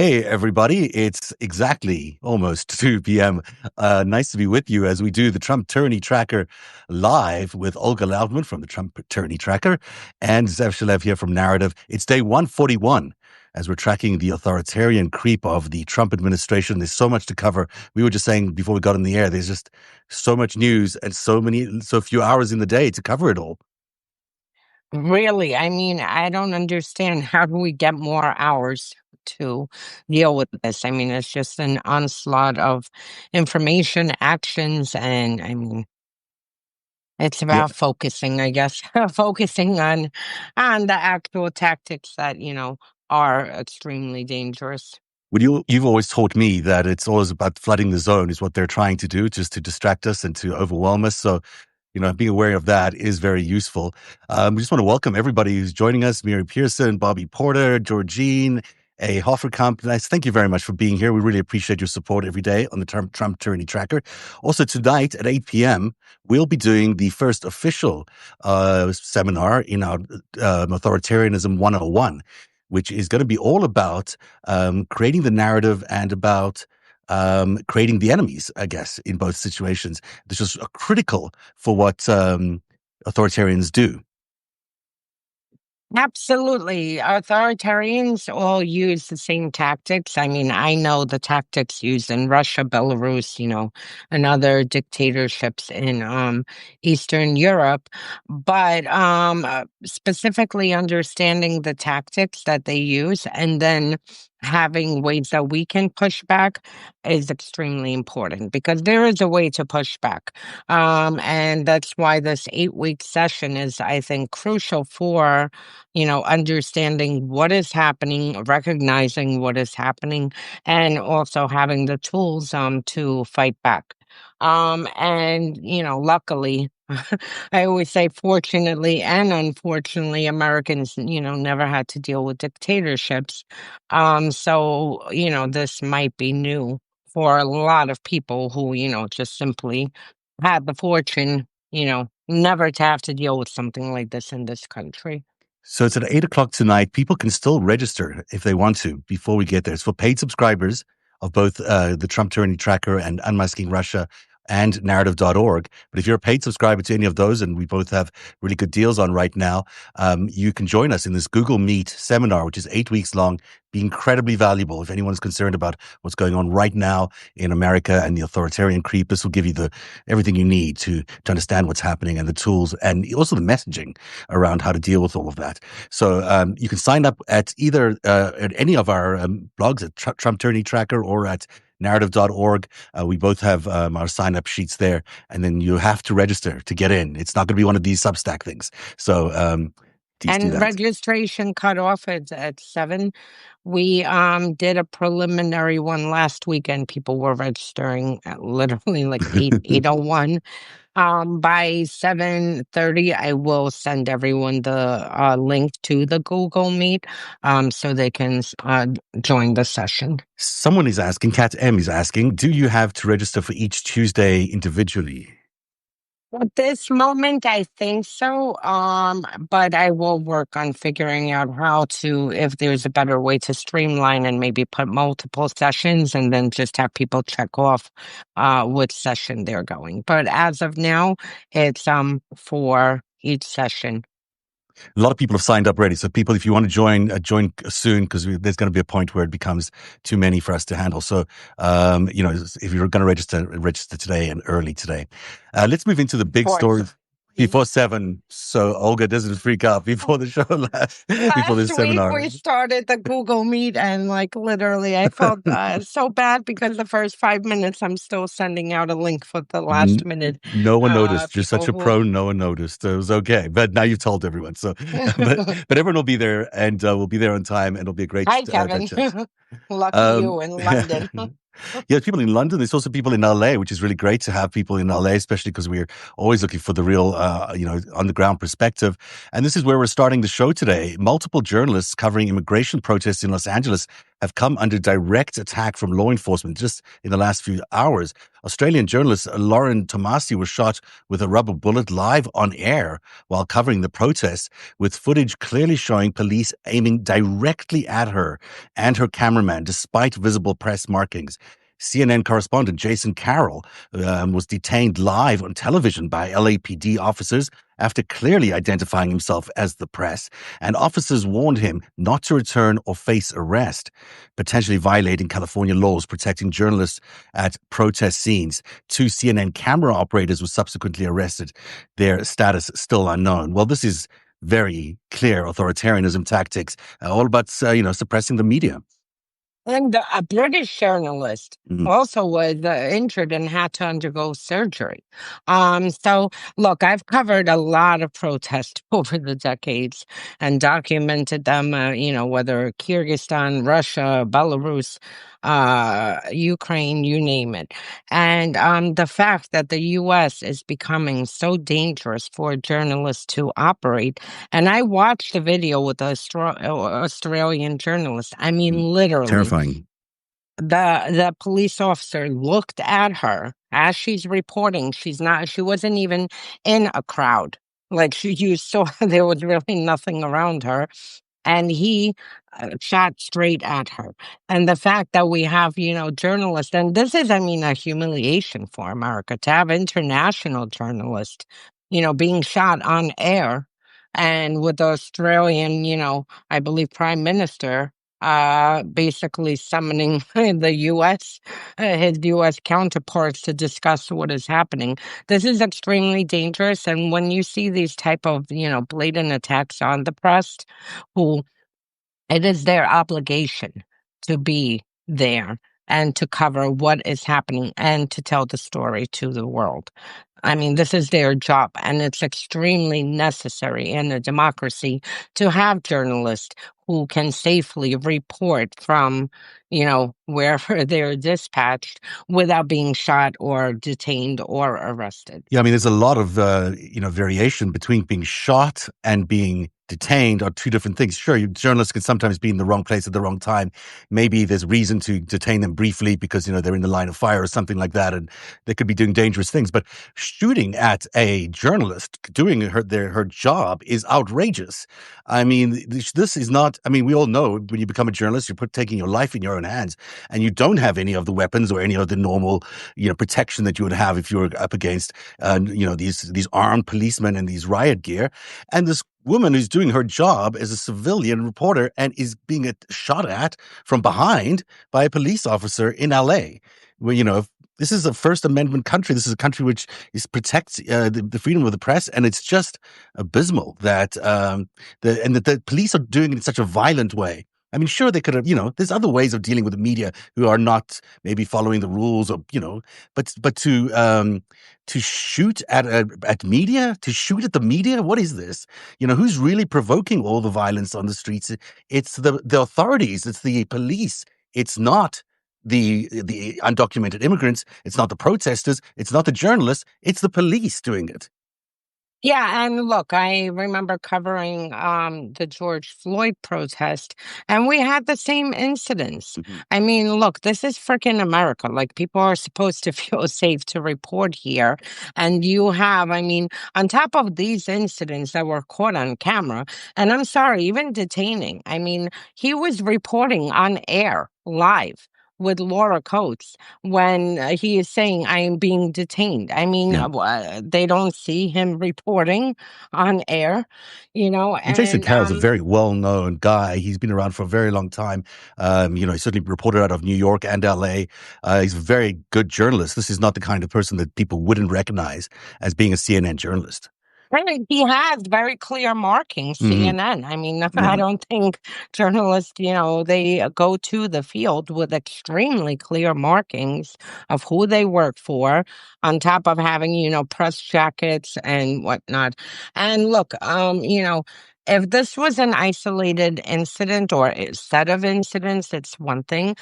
Hey, everybody. It's exactly almost 2 p.m. Nice to be with you as we do the Trump Tyranny Tracker live with Olga Lautman from the Trump Tyranny Tracker and Zev Shalev here from Narativ. It's day 141 as we're tracking the authoritarian creep of the Trump administration. There's so much to cover. We were just saying before we got in the air, there's just so much news and so few hours in the day to cover it all. Really, I mean, I don't understand how do we get more hours to deal with this? I mean, it's just an onslaught of information, actions, and I mean, it's Yeah. about focusing, I guess, focusing on the actual tactics that, are extremely dangerous. Well, you've always taught me that it's always about flooding the zone is what they're trying to do, just to distract us and to overwhelm us. So, being aware of that is very useful. We just want to welcome everybody who's joining us: Mary Pearson, Bobby Porter, Georgine, A. Hofferkamp. Nice. Thank you very much for being here. We really appreciate your support every day on the Trump Tyranny Tracker. Also, tonight at 8 p.m., we'll be doing the first official seminar in our Authoritarianism 101, which is going to be all about creating the narrative and about creating the enemies, I guess, in both situations. This is critical for what authoritarians do. Absolutely. Authoritarians all use the same tactics. I mean, I know the tactics used in Russia, Belarus, and other dictatorships in Eastern Europe, but specifically understanding the tactics that they use and then having ways that we can push back is extremely important because there is a way to push back. And that's why this 8-week session is, I think, crucial for understanding what is happening, recognizing what is happening, and also having the tools to fight back. And luckily, I always say fortunately and unfortunately, Americans, never had to deal with dictatorships. So, this might be new for a lot of people who, just simply had the fortune, never to have to deal with something like this in this country. So it's at 8 o'clock tonight. People can still register if they want to before we get there. It's for paid subscribers of both the Trump Tyranny Tracker and Unmasking Russia and narrative.org. But if you're a paid subscriber to any of those, and we both have really good deals on right now, you can join us in this Google Meet seminar, which is 8 weeks long. Be incredibly valuable. If anyone's concerned about what's going on right now in America and the authoritarian creep, this will give you everything you need to understand what's happening and the tools and also the messaging around how to deal with all of that. So you can sign up at either at any of our blogs at Trump Tyranny Tracker or at narrative.org. We both have our sign-up sheets there, and then you have to register to get in. It's not going to be one of these Substack things. So please do And that. registration cutoff is at 7. We did a preliminary one last weekend. People were registering at literally like 8:01. By 7:30, I will send everyone the link to the Google Meet so they can join the session. Someone is asking, Kat M is asking, do you have to register for each Tuesday individually? At this moment, I think so, but I will work on figuring out if there's a better way to streamline and maybe put multiple sessions and then just have people check off which session they're going. But as of now, it's for each session. A lot of people have signed up already. So people, if you want to join soon, because there's going to be a point where it becomes too many for us to handle. So, if you're going to register today and early today. Let's move into the big story before 7. So Olga doesn't freak out before the show, before the seminar. Last week we started the Google Meet and literally I felt so bad because the first 5 minutes I'm still sending out a link for the last minute. No one noticed. You're such a pro. No one noticed. It was okay. But now you've told everyone. So, but everyone will be there and we'll be there on time and it'll be a great. Hi, Kevin. Lucky you in London. Yeah, people in London. There's also people in LA, which is really great to have people in LA, especially because we're always looking for the real, on the ground perspective. And this is where we're starting the show today. Multiple journalists covering immigration protests in Los Angeles have come under direct attack from law enforcement just in the last few hours. Australian journalist Lauren Tomasi was shot with a rubber bullet live on air while covering the protests, with footage clearly showing police aiming directly at her and her cameraman, despite visible press markings. CNN correspondent Jason Carroll was detained live on television by LAPD officers after clearly identifying himself as the press, and officers warned him not to return or face arrest, potentially violating California laws protecting journalists at protest scenes. 2 CNN camera operators were subsequently arrested, their status still unknown. Well, this is very clear authoritarianism tactics, all about suppressing the media. And a British journalist Mhm. also was injured and had to undergo surgery. So, look, I've covered a lot of protests over the decades and documented them, whether Kyrgyzstan, Russia, Belarus, Ukraine, you name it. And the fact that the U.S. is becoming so dangerous for journalists to operate. And I watched the video with the Australian journalist. I mean, literally Terrifying. the police officer looked at her as she's reporting. She wasn't even in a crowd. Like you saw, there was really nothing around her, and he shot straight at her. And the fact that we have, journalists, and this is, I mean, a humiliation for America to have international journalists, being shot on air, and with the Australian, I believe Prime Minister basically summoning the US, his US counterparts to discuss what is happening. This is extremely dangerous. And when you see these type of, blatant attacks on the press, who it is their obligation to be there and to cover what is happening and to tell the story to the world. I mean, this is their job, and it's extremely necessary in a democracy to have journalists who can safely report from, wherever they're dispatched without being shot or detained or arrested. Yeah, I mean, there's a lot of variation between being shot and being detained are two different things. Sure, journalists can sometimes be in the wrong place at the wrong time. Maybe there's reason to detain them briefly because they're in the line of fire or something like that, and they could be doing dangerous things. But shooting at a journalist doing her job is outrageous. I mean, this is not. I mean, we all know when you become a journalist, you're taking your life in your own hands, and you don't have any of the weapons or any of the normal protection that you would have if you were up against these armed policemen and these riot gear. And this woman who's doing her job as a civilian reporter and is being shot at from behind by a police officer in LA, where this is a First Amendment country. This is a country which protects the freedom of the press, and it's just abysmal that the police are doing it in such a violent way. I mean, sure, they could have, there's other ways of dealing with the media who are not maybe following the rules, or but to shoot at media, to shoot at the media, what is this? Who's really provoking all the violence on the streets? It's the authorities, it's the police. It's not the undocumented immigrants. It's not the protesters. It's not the journalists. It's the police doing it. Yeah, and look, I remember covering the George Floyd protest, and we had the same incidents. Mhm. I mean, look, this is freaking America. Like, people are supposed to feel safe to report here. And you have, I mean, on top of these incidents that were caught on camera, and I'm sorry, even detaining, I mean, he was reporting on air live with Laura Coates when he is saying, I am being detained. I mean, Yeah. they don't see him reporting on air, Well, Jason and Carroll's a very well-known guy. He's been around for a very long time. He certainly reported out of New York and LA. He's a very good journalist. This is not the kind of person that people wouldn't recognize as being a CNN journalist. really, he has very clear markings, Hmm. CNN. I mean, I Yeah. don't think journalists, they go to the field with extremely clear markings of who they work for, on top of having, press jackets and whatnot. And look, if this was an isolated incident or a set of incidents, it's one thing.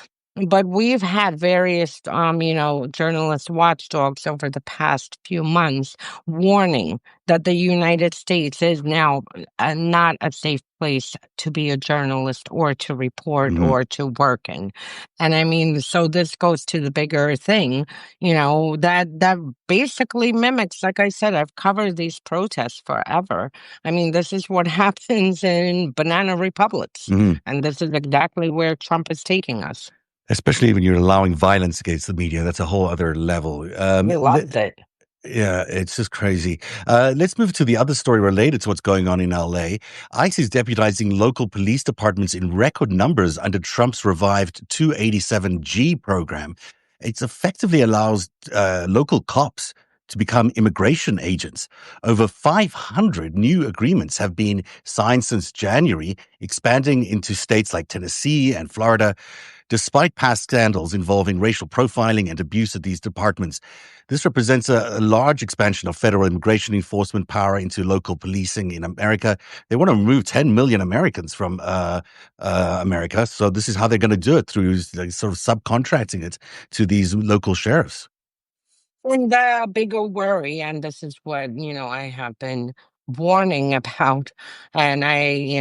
But we've had various, journalist watchdogs over the past few months warning that the United States is now not a safe place to be a journalist or to report Hmm. or to work in. And I mean, so this goes to the bigger thing, that basically mimics, like I said, I've covered these protests forever. I mean, this is what happens in banana republics, Hmm. and this is exactly where Trump is taking us. Especially when you're allowing violence against the media, that's a whole other level. He loves it. Yeah, it's just crazy. Let's move to the other story related to what's going on in LA. ICE is deputizing local police departments in record numbers under Trump's revived 287G program. It effectively allows local cops to become immigration agents. Over 500 new agreements have been signed since January, expanding into states like Tennessee and Florida. Despite past scandals involving racial profiling and abuse at these departments, this represents a large expansion of federal immigration enforcement power into local policing in America. They want to remove 10 million Americans from America. So this is how they're going to do it, through like, sort of subcontracting it to these local sheriffs. And the bigger worry, and this is what, I have been warning about, and I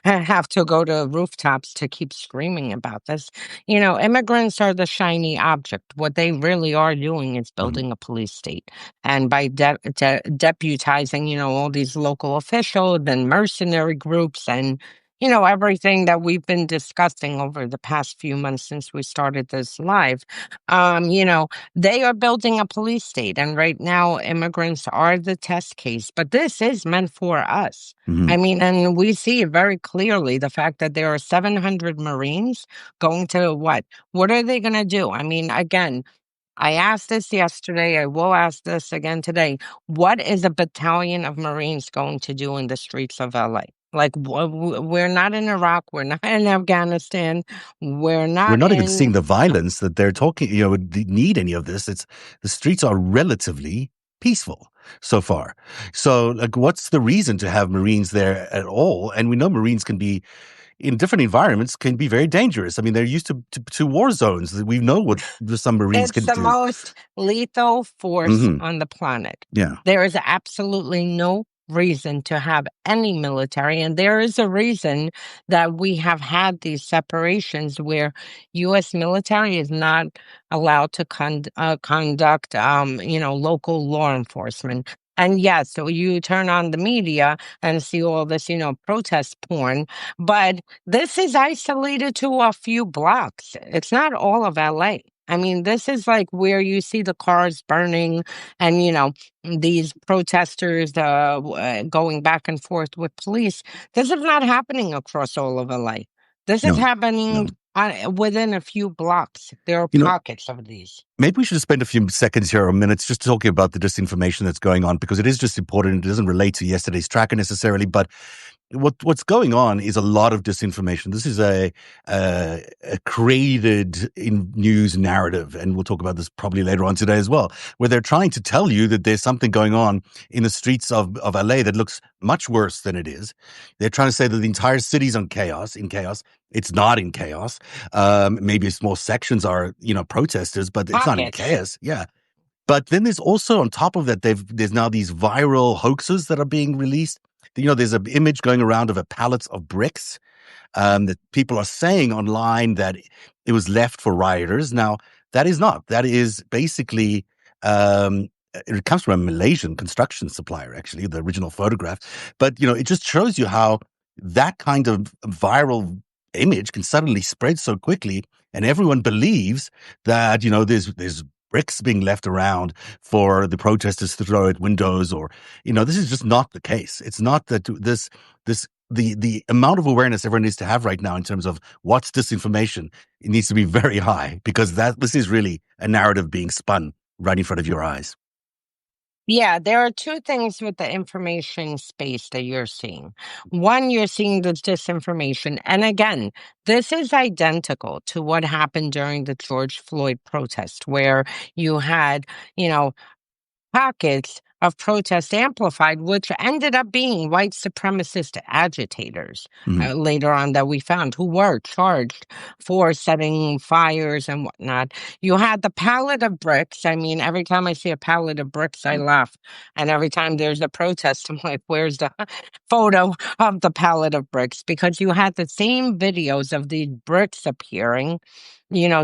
have to go to rooftops to keep screaming about this. Immigrants are the shiny object. What they really are doing is Mhm. building a police state. And by deputizing, all these local officials and mercenary groups and everything that we've been discussing over the past few months since we started this live. Um, you know, they are building a police state, and right now, immigrants are the test case. But this is meant for us. Mhm. I mean, and we see it very clearly, the fact that there are 700 Marines going to what? What are they going to do? I mean, again, I asked this yesterday. I will ask this again today. What is a battalion of Marines going to do in the streets of LA? Like, we're not in Iraq. We're not in Afghanistan. We're We're not not even seeing in. the violence that they're talking, need any of this. It's the streets are relatively peaceful so far. So, like, what's the reason to have Marines there at all? And we know Marines can be in different environments can be very dangerous. I mean, they're used to war zones. We know what the submarines It's can the do. most lethal force Hmm. on the planet. Yeah. There is absolutely no reason to have any military, and there is a reason that we have had these separations where U.S. military is not allowed to conduct, local law enforcement. And yes, so you turn on the media and see all this, protest porn, but this is isolated to a few blocks. It's not all of LA. I mean, this is like where you see the cars burning and, these protesters going back and forth with police. This is not happening across all of LA. This is No. No. happening within a few blocks. There are You know, pockets of these. maybe we should spend a few seconds here or minutes just talking about the disinformation that's going on, because it is just important. It doesn't relate to yesterday's tracker necessarily, but what's going on is a lot of disinformation. This is a created in news narrative, and we'll talk about this probably later on today as well, where they're trying to tell you that there's something going on in the streets of LA that looks much worse than it is. They're trying to say that the entire city's in chaos. It's not in chaos. Maybe small sections are, protesters, but it's not in Pockets. chaos. Yeah. But then there's also, on top of that, there's now these viral hoaxes that are being released. There's an image going around of a pallet of bricks that people are saying online that it was left for rioters. Now, that is not. That is basically, it comes from a Malaysian construction supplier, actually, the original photograph. But, it just shows you how that kind of viral image can suddenly spread so quickly, and everyone believes that, there's bricks being left around for the protesters to throw at windows, or, this is just not the case. It's not that the amount of awareness everyone needs to have right now in terms of what's disinformation, it needs to be very high, because this is really a narrative being spun right in front of your eyes. Yeah, there are two things with the information space that you're seeing. One, you're seeing the disinformation. And again, this is identical to what happened during the George Floyd protest, where you had, pockets of protest amplified, which ended up being white supremacist agitators later on that we found who were charged for setting fires and whatnot. You had the pallet of bricks. I mean, every time I see a pallet of bricks, I laugh. And every time there's a protest, I'm like, where's the photo of the pallet of bricks? Because you had the same videos of these bricks appearing,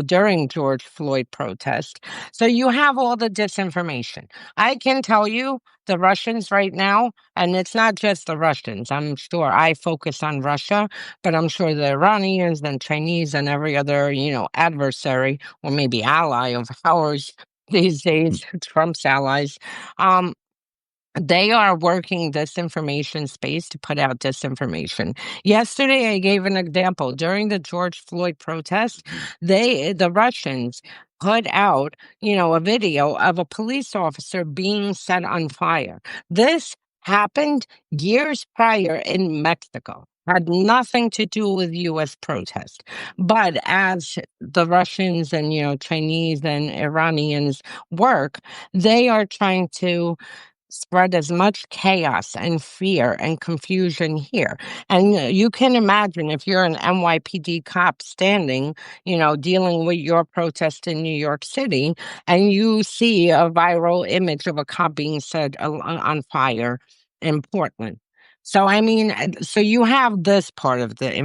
during George Floyd protest. So you have all the disinformation. I can tell you the Russians right now, and it's not just the Russians. I'm sure I focus on Russia, but I'm sure the Iranians and Chinese and every other, adversary or maybe ally of ours these days, Trump's allies, they are working disinformation space to put out disinformation. Yesterday, I gave an example. During the George Floyd protest, the Russians put out, a video of a police officer being set on fire. This happened years prior in Mexico. Had nothing to do with U.S. protest. But as the Russians and, Chinese and Iranians work, they are trying to spread as much chaos and fear and confusion here. And you can imagine if you're an NYPD cop standing, dealing with your protest in New York City, and you see a viral image of a cop being set on fire in Portland. So, I mean, so you have this part of the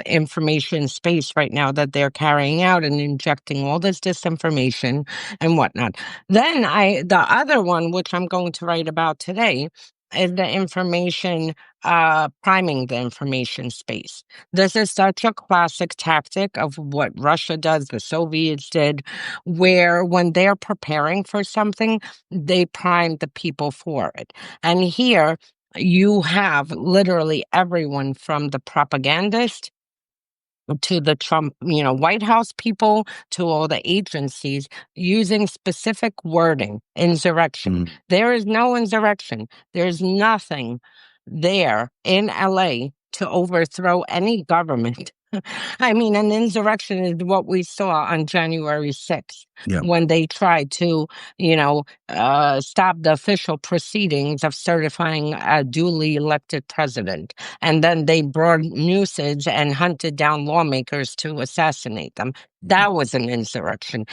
information space right now that they're carrying out and injecting all this disinformation and whatnot. Then the other one, which I'm going to write about today, is the information, priming the information space. This is such a classic tactic of what Russia does, the Soviets did, where when they're preparing for something, they prime the people for it. And here, you have literally everyone from the propagandist to the Trump, White House people, to all the agencies using specific wording, insurrection. There is no insurrection. There's nothing there in LA to overthrow any government. I mean, an insurrection is what we saw on January 6th when they tried to, stop the official proceedings of certifying a duly elected president. And then they brought nooses and hunted down lawmakers to assassinate them. That was an insurrection.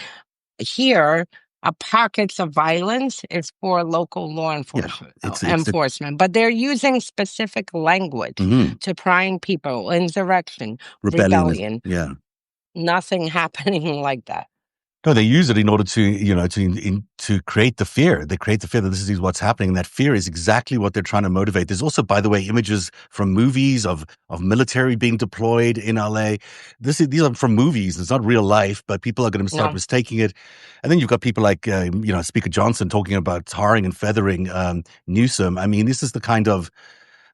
Here, pockets of violence is for local law enforcement, but they're using specific language to prime people, insurrection, rebellion. Yeah. Nothing happening like that. No, they use it in order to, to create the fear. They create the fear that this is what's happening. And that fear is exactly what they're trying to motivate. There's also, by the way, images from movies of military being deployed in LA. These are from movies. It's not real life, but people are going to start mistaking it. And then you've got people like, Speaker Johnson talking about tarring and feathering Newsom. I mean, this is the kind of,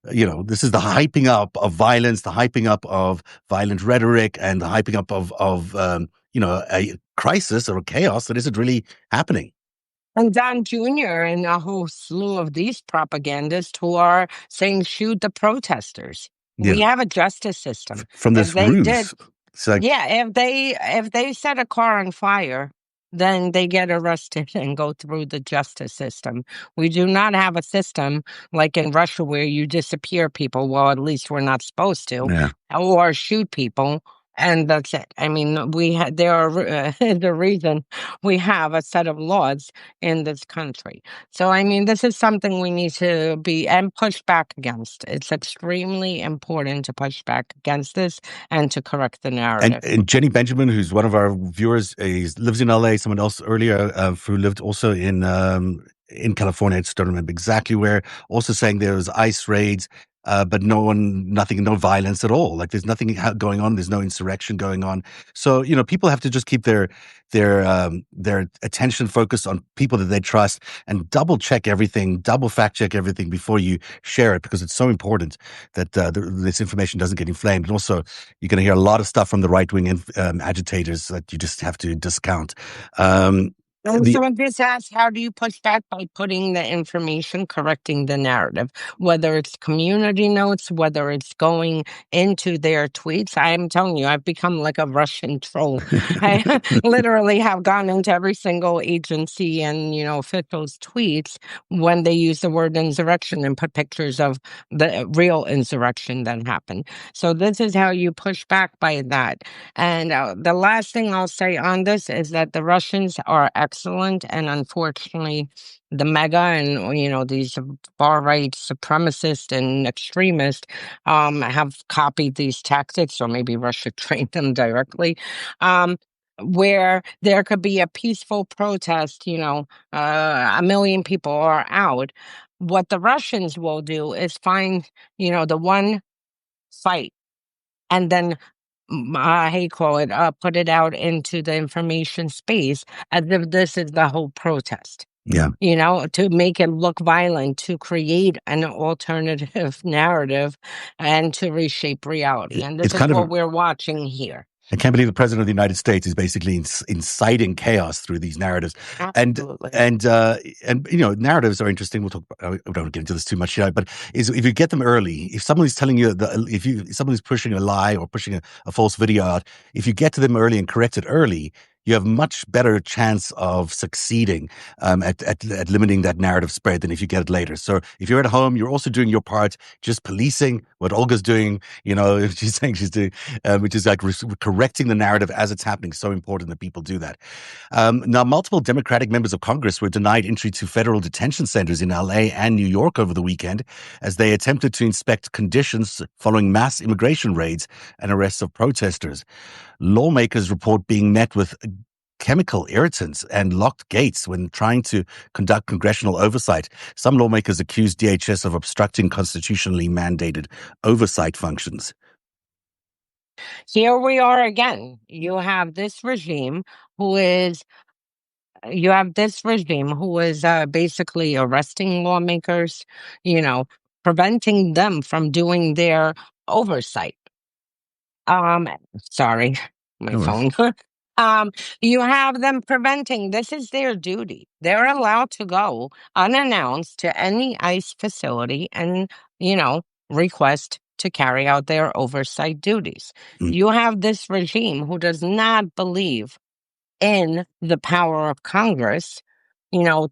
this is the hyping up of violence, the hyping up of violent rhetoric, and the hyping up of a crisis or a chaos that isn't really happening. And Don Jr. and a whole slew of these propagandists who are saying, shoot the protesters. We have a justice system. From this ruse. If they set a car on fire, then they get arrested and go through the justice system. We do not have a system like in Russia where you disappear people. Well, at least we're not supposed to, or shoot people. And that's it. I mean, there are the reason we have a set of laws in this country. So, I mean, this is something we need to be and push back against. It's extremely important to push back against this and to correct the narrative. And Jenny Benjamin, who's one of our viewers, lives in LA. Someone else earlier who lived also in California, I just don't remember exactly where, also saying there was ICE raids. But no violence at all. Like there's nothing going on. There's no insurrection going on. So, people have to just keep their attention focused on people that they trust and double fact check everything before you share it, because it's so important that this information doesn't get inflamed. And also you're going to hear a lot of stuff from the right-wing agitators that you just have to discount. And the so this asks, how do you push back? By putting the information, correcting the narrative, whether it's community notes, whether it's going into their tweets. I'm telling you, I've become like a Russian troll. I literally have gone into every single agency and, officials' tweets when they use the word insurrection and put pictures of the real insurrection that happened. So this is how you push back by that. And the last thing I'll say on this is that the Russians are excellent, and unfortunately, the MAGA and these far right supremacists and extremists have copied these tactics, or maybe Russia trained them directly. Where there could be a peaceful protest, a million people are out. What the Russians will do is find, the one fight, and then how you call it, put it out into the information space as if this is the whole protest. yeah. To make it look violent, to create an alternative narrative, and to reshape reality. And this It's is kind of what we're watching here. I can't believe the president of the United States is basically inciting chaos through these narratives, and Absolutely. narratives are interesting. We'll talk. We don't get into this too much, but if you get them early, if someone is telling you if someone is pushing a lie or pushing a false video out, if you get to them early and correct it early, you have much better chance of succeeding at limiting that narrative spread than if you get it later. So if you're at home, you're also doing your part, just policing what Olga's doing. She's saying she's doing, which is like correcting the narrative as it's happening. So important that people do that. Now, multiple Democratic members of Congress were denied entry to federal detention centers in LA and New York over the weekend as they attempted to inspect conditions following mass immigration raids and arrests of protesters. Lawmakers report being met with chemical irritants and locked gates when trying to conduct congressional oversight. Some lawmakers accuse DHS of obstructing constitutionally mandated oversight functions. Here we are again. You have this regime who is basically arresting lawmakers, preventing them from doing their oversight. Um, Sorry, my phone. You have them preventing. This is their duty. They're allowed to go unannounced to any ICE facility and, request to carry out their oversight duties. Mm. You have this regime who does not believe in the power of Congress,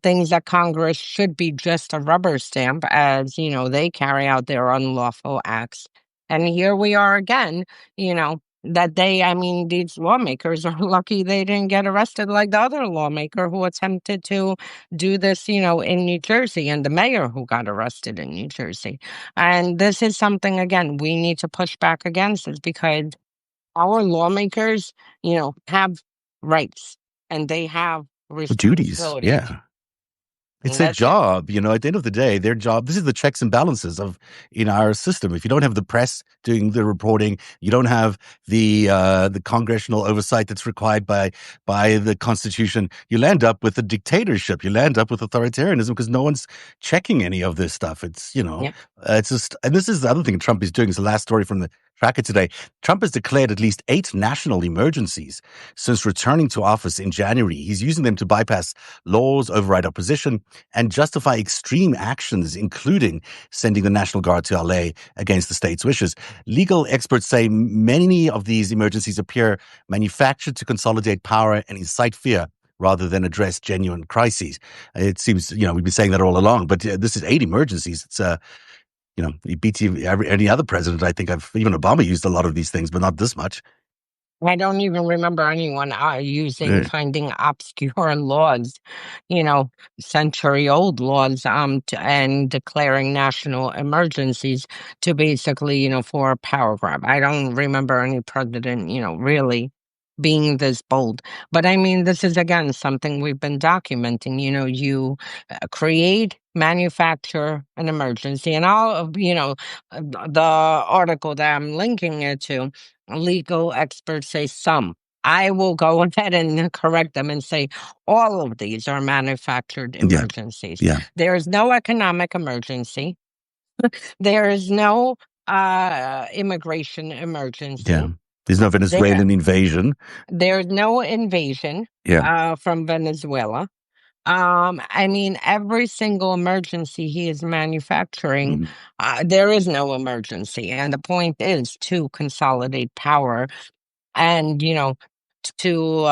things that Congress should be just a rubber stamp as, they carry out their unlawful acts. And here we are again, these lawmakers are lucky they didn't get arrested like the other lawmaker who attempted to do this, in New Jersey, and the mayor who got arrested in New Jersey. And this is something, again, we need to push back against, is because our lawmakers, have rights and they have Duties, responsibilities. yeah. It's And their that's it. job, at the end of the day, their job, this is the checks and balances in our system. If you don't have the press doing the reporting, you don't have the congressional oversight that's required by the Constitution, you'll end up with a dictatorship. You'll end up with authoritarianism because no one's checking any of this stuff. It's, Yeah. it's just, and this is the other thing Trump is doing. It's the last story from the tracker today. Trump has declared at least 8 national emergencies since returning to office in January. He's using them to bypass laws, override opposition, and justify extreme actions, including sending the National Guard to LA against the state's wishes. Legal experts say many of these emergencies appear manufactured to consolidate power and incite fear rather than address genuine crises. It seems, we've been saying that all along, but this is 8 emergencies. It's, he beats any other president. I think even Obama used a lot of these things, but not this much. I don't even remember anyone finding obscure laws, century-old laws, and declaring national emergencies to basically, for a power grab. I don't remember any president, really being this bold. But I mean, this is, again, something we've been documenting. You create, manufacture an emergency. And the article that I'm linking it to, legal experts say some. I will go ahead and correct them and say all of these are manufactured emergencies. Yeah. There is no economic emergency. There is no immigration emergency. Yeah. There's no There, Venezuelan invasion. there's no invasion Yeah. from Venezuela. I mean, every single emergency he is manufacturing, Mhm. there is no emergency. And the point is to consolidate power and, to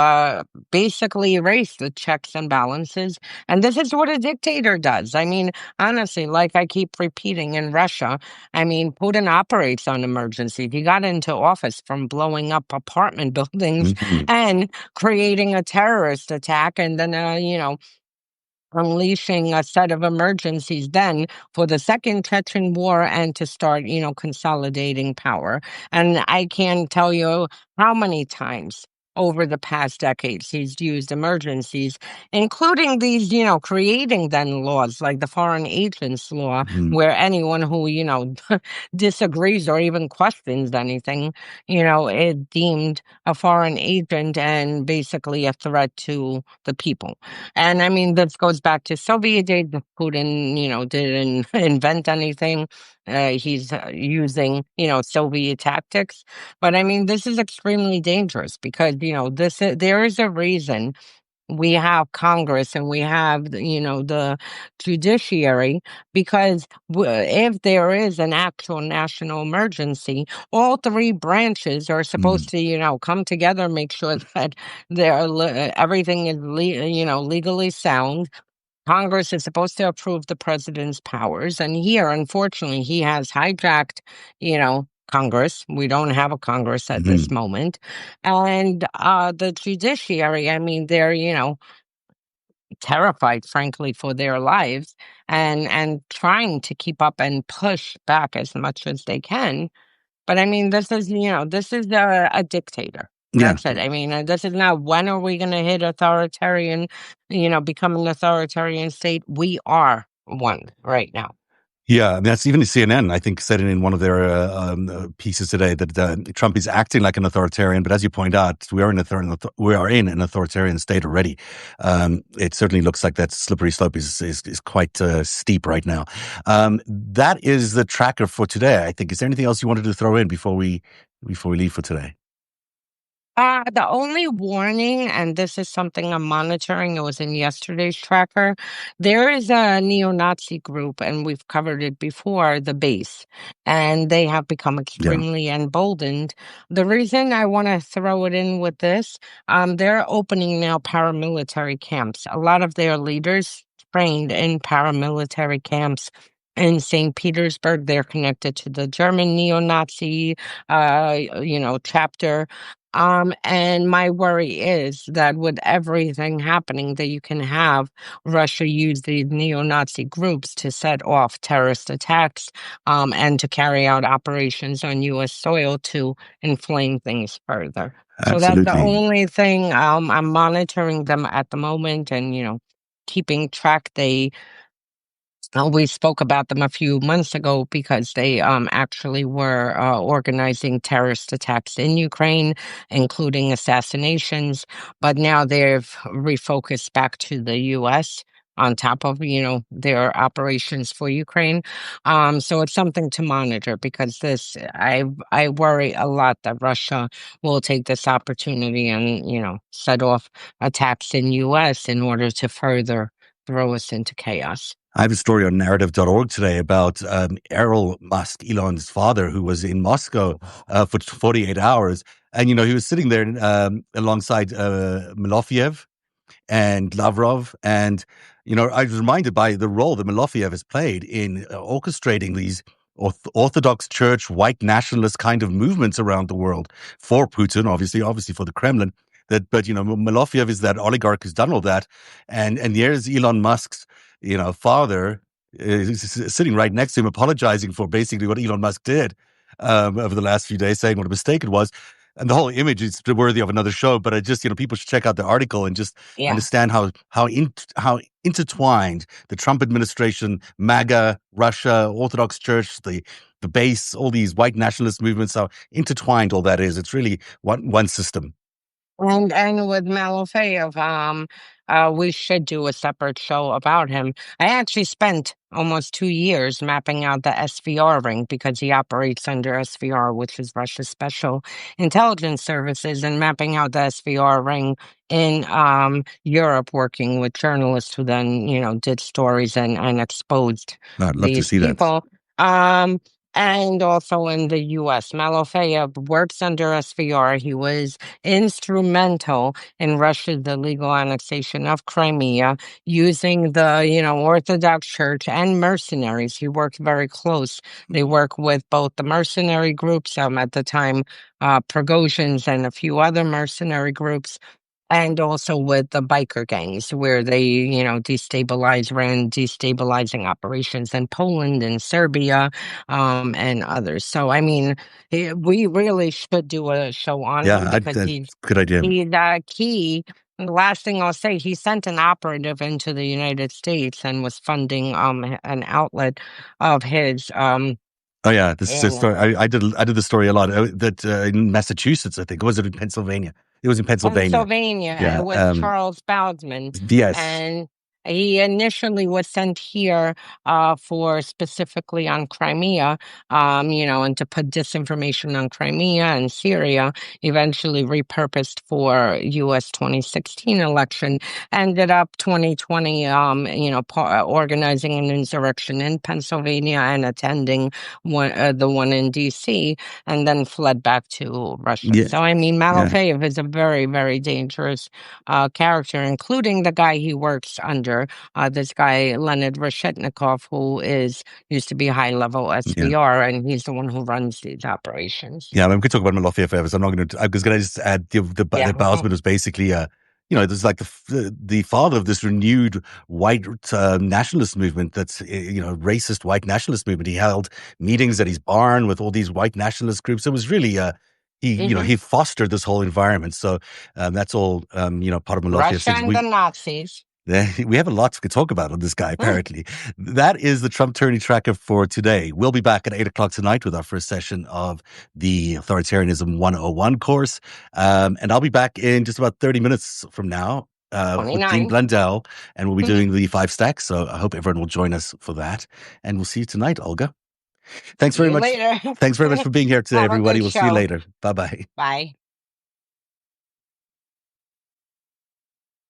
basically erase the checks and balances. And this is what a dictator does. I mean, honestly, like I keep repeating in Russia, I mean, Putin operates on emergencies. He got into office from blowing up apartment buildings Mhm. and creating a terrorist attack. And then, unleashing a set of emergencies then for the second Chechen war and to start, consolidating power. And I can't tell you how many times over the past decades he's used emergencies, including these, creating then laws like the foreign agents law, Mhm. where anyone who, disagrees or even questions anything, is deemed a foreign agent and basically a threat to the people. And I mean, this goes back to Soviet days. Putin, didn't invent anything. He's using, Soviet tactics. But I mean, this is extremely dangerous because, there is a reason we have Congress and we have, the judiciary, because if there is an actual national emergency, all three branches are Mhm. supposed to, come together, make sure that everything is, legally sound. Congress is supposed to approve the president's powers. And here, unfortunately, he has hijacked, Congress. We don't have a Congress at this Mhm. moment. And the judiciary, I mean, they're, terrified, frankly, for their lives and trying to keep up and push back as much as they can. But I mean, this is a dictator. Yeah. That's it. I mean, this is not when are we going to hit authoritarian, become an authoritarian state. We are one right now. Yeah, and that's even CNN, I think, said it in one of their pieces today that Trump is acting like an authoritarian. But as you point out, we are in an authoritarian state already. It certainly looks like that slippery slope is quite steep right now. That is the tracker for today. I think. Is there anything else you wanted to throw in before we leave for today? The only warning, and this is something I'm monitoring, it was in yesterday's tracker. There is a neo-Nazi group, and we've covered it before, the base, and they have become Yeah. extremely emboldened. The reason I want to throw it in with this, they're opening now paramilitary camps. A lot of their leaders trained in paramilitary camps in St. Petersburg. They're connected to the German neo-Nazi, chapter. And my worry is that with everything happening, that you can have Russia use these neo-Nazi groups to set off terrorist attacks, and to carry out operations on U.S. soil to inflame things further. So that's the Absolutely. only thing I'm monitoring them at the moment, and keeping track. We spoke about them a few months ago because they actually were organizing terrorist attacks in Ukraine, including assassinations. But now they've refocused back to the U.S. on top of, their operations for Ukraine. So it's something to monitor because I worry a lot that Russia will take this opportunity and, set off attacks in U.S. in order to further throw us into chaos. I have a story on Narativ.org today about Errol Musk, Elon's father, who was in Moscow for 48 hours. And, he was sitting there alongside Malofiev and Lavrov. And, I was reminded by the role that Malofiev has played in orchestrating these Orthodox Church, white nationalist kind of movements around the world for Putin, obviously for the Kremlin. But Malofiev is that oligarch who's done all that, and there's Elon Musk's father sitting right next to him, apologizing for basically what Elon Musk did over the last few days, saying what a mistake it was. And the whole image is worthy of another show, but I just, people should check out the article and just Yeah. understand how intertwined the Trump administration, MAGA, Russia, Orthodox Church, the base, all these white nationalist movements, how intertwined all that is. It's really one system. And with Malofeyev, we should do a separate show about him. I actually spent almost 2 years mapping out the SVR ring because he operates under SVR, which is Russia's Special Intelligence Services, and mapping out the SVR ring in Europe, working with journalists who then, did stories and exposed I'd love to these see that. people. And also in the US. Malofeyev works under SVR. He was instrumental in Russia's illegal annexation of Crimea using the, Orthodox Church and mercenaries. He worked very close. They work with both the mercenary groups, at the time, Prigozhin's and a few other mercenary groups, and also with the biker gangs where they, ran destabilizing operations in Poland and Serbia, and others. So, I mean, we really should do a show on him because good idea. he's key. And the last thing I'll say, he sent an operative into the United States and was funding an outlet of his. Oh yeah, this is a story. I did the story a lot. That in Massachusetts, I think, or was it in Pennsylvania? It was in Pennsylvania. Yeah, with Charles Bowsman. Yes. And he initially was sent here for specifically on Crimea, and to put disinformation on Crimea and Syria, eventually repurposed for U.S. 2016 election, ended up 2020, organizing an insurrection in Pennsylvania and attending the one in D.C., and then fled back to Russia. Yeah. So, I mean, Malofeyev is a very, very dangerous character, including the guy he works under. This guy, Leonid Reshetnikov, who used to be high-level SVR, and he's the one who runs these operations. Yeah, I mean, we could talk about Malofeyev forever, so I'm not going to. I was going to just add the Bowsman was basically, there's like the father of this renewed white nationalist movement. That's racist white nationalist movement. He held meetings at his barn with all these white nationalist groups. It was really he fostered this whole environment. So that's all part of Malofeyev. Russia and the Nazis. We have a lot to talk about on this guy, apparently. That is the Trump Tourney Tracker for today. We'll be back at 8 o'clock tonight with our first session of the Authoritarianism 101 course. And I'll be back in just about 30 minutes from now with Dean Blundell, and we'll be doing the 5 stacks. So I hope everyone will join us for that. And we'll see you tonight, Olga. Thanks very much. Later. Thanks very much for being here today, everybody. We'll see you later. Bye-bye. Bye.